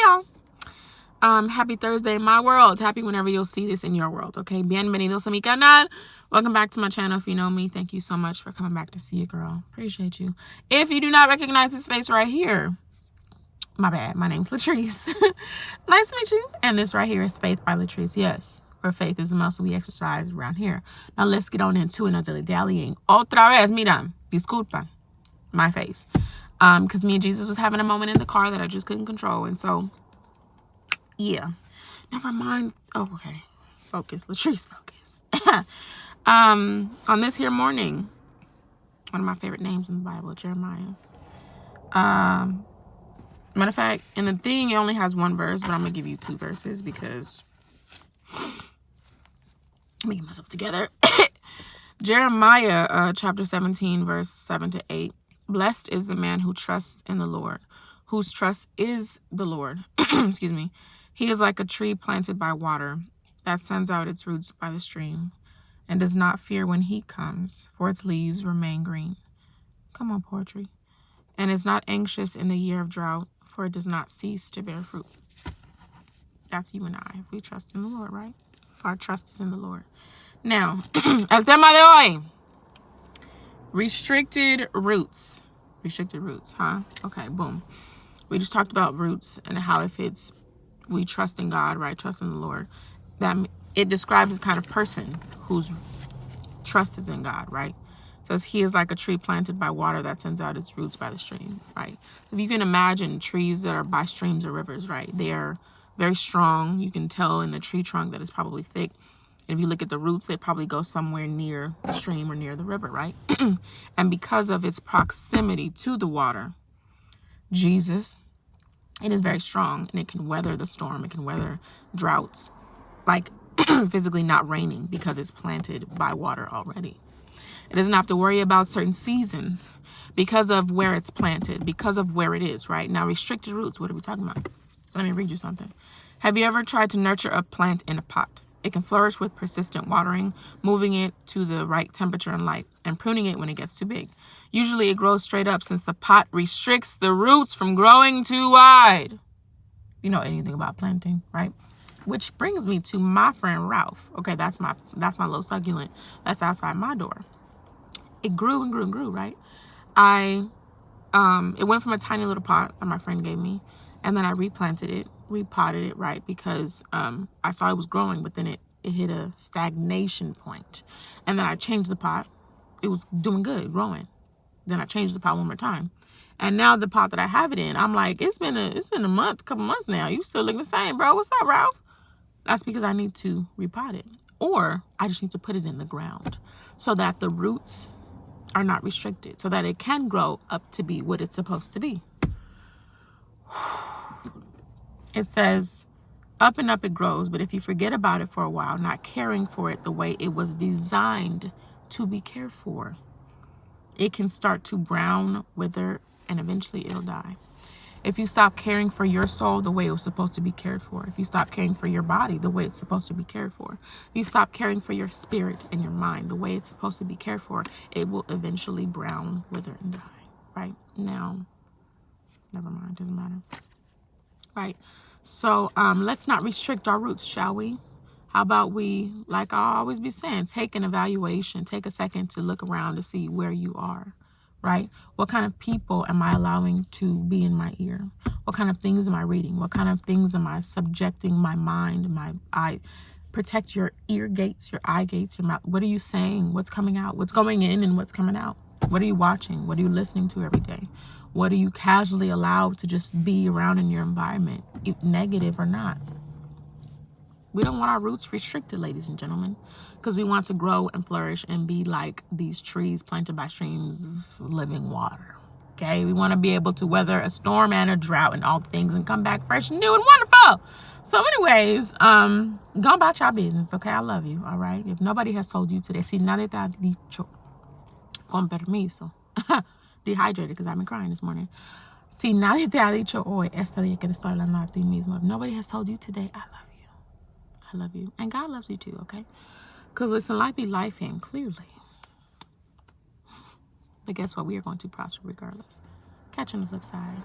y'all. Happy Thursday in my world. Happy whenever you'll see this in your world, okay? Bienvenidos a mi canal. Welcome back to my channel. If you know me, thank you so much for coming back to see a girl. Appreciate you. If you do not recognize this face right here, my bad. My name's Latrice. Nice to meet you. And this right here is Faith by Latrice. Yes, where faith is the muscle we exercise around here. Now let's get on into another dallying. Otra vez, mira, disculpa, my face. Because me and Jesus was having a moment in the car that I just couldn't control. And so, yeah. Never mind. Oh, okay. Focus. Latrice, focus. On this here morning, one of my favorite names in the Bible, Jeremiah. Matter of fact, in the thing, it only has one verse, but I'm going to give you two verses because I'm making myself together. Jeremiah chapter 17, verse 7 to 8. Blessed is the man who trusts in the Lord, whose trust is the Lord. Excuse me. He is like a tree planted by water that sends out its roots by the stream and does not fear when heat comes, for its leaves remain green. Come on, poetry. And is not anxious in the year of drought, for it does not cease to bear fruit. That's you and I, if we trust in the Lord, right? If our trust is in the Lord. Now, el tema de hoy. Restricted roots. Restricted roots, huh? Okay, boom. We just talked about roots and how if it's we trust in God, right? Trust in the Lord. That it describes the kind of person whose trust is in God, right? It says he is like a tree planted by water that sends out its roots by the stream, right? If you can imagine trees that are by streams or rivers, right? They are very strong. You can tell in the tree trunk that it's probably thick. If you look at the roots, they probably go somewhere near the stream or near the river, right? And because of its proximity to the water, Jesus, it is very strong and it can weather the storm. It can weather droughts, like physically not raining because it's planted by water already. It doesn't have to worry about certain seasons because of where it's planted, because of where it is, right? Now, restricted roots, what are we talking about? Let me read you something. Have you ever tried to nurture a plant in a pot? It can flourish with persistent watering, moving it to the right temperature and light, and pruning it when it gets too big. Usually it grows straight up since the pot restricts the roots from growing too wide. You know anything about planting, right? Which brings me to my friend Ralph. Okay, that's my little succulent that's outside my door. It grew and grew and grew, right? It went from a tiny little pot that my friend gave me, and then I replanted it, repotted it, right? Because I saw it was growing, but then it hit a stagnation point. And then I changed the pot. It was doing good, growing. Then I changed the pot one more time. And now the pot that I have it in, I'm like, it's been a month, couple months now. You still looking the same, bro. What's up, Ralph? That's because I need to repot it. Or I just need to put it in the ground so that the roots are not restricted, so that it can grow up to be what it's supposed to be. It says, up and up it grows, but if you forget about it for a while, not caring for it the way it was designed to be cared for, it can start to brown, wither, and eventually it'll die. If you stop caring for your soul the way it was supposed to be cared for, if you stop caring for your body the way it's supposed to be cared for, if you stop caring for your spirit and your mind the way it's supposed to be cared for, it will eventually brown, wither, and die, right? Now, never mind, doesn't matter. Right? So let's not restrict our roots, shall we? How about we, like I always be saying, take an evaluation, take a second to look around to see where you are, right? What kind of people am I allowing to be in my ear? What kind of things am I reading? What kind of things am I subjecting my mind, my eye? Protect your ear gates, your eye gates, your mouth. What are you saying? What's coming out? What's going in and what's coming out? What are you watching? What are you listening to every day? What are you casually allowed to just be around in your environment, negative or not? We don't want our roots restricted, ladies and gentlemen, because we want to grow and flourish and be like these trees planted by streams of living water. Okay, we want to be able to weather a storm and a drought and all things and come back fresh and new and wonderful. So anyways, go about your business, okay? I love you, all right? If nobody has told you today, si nadie te ha dicho, con permiso, dehydrated because I've been crying this morning. Si nadie te ha dicho hoy, este día que te estoy hablando a ti mismo. If nobody has told you today, I love you. I love you. And God loves you too, okay? Because listen, life be life in clearly. But guess what? We are going to prosper regardless. Catch you on the flip side.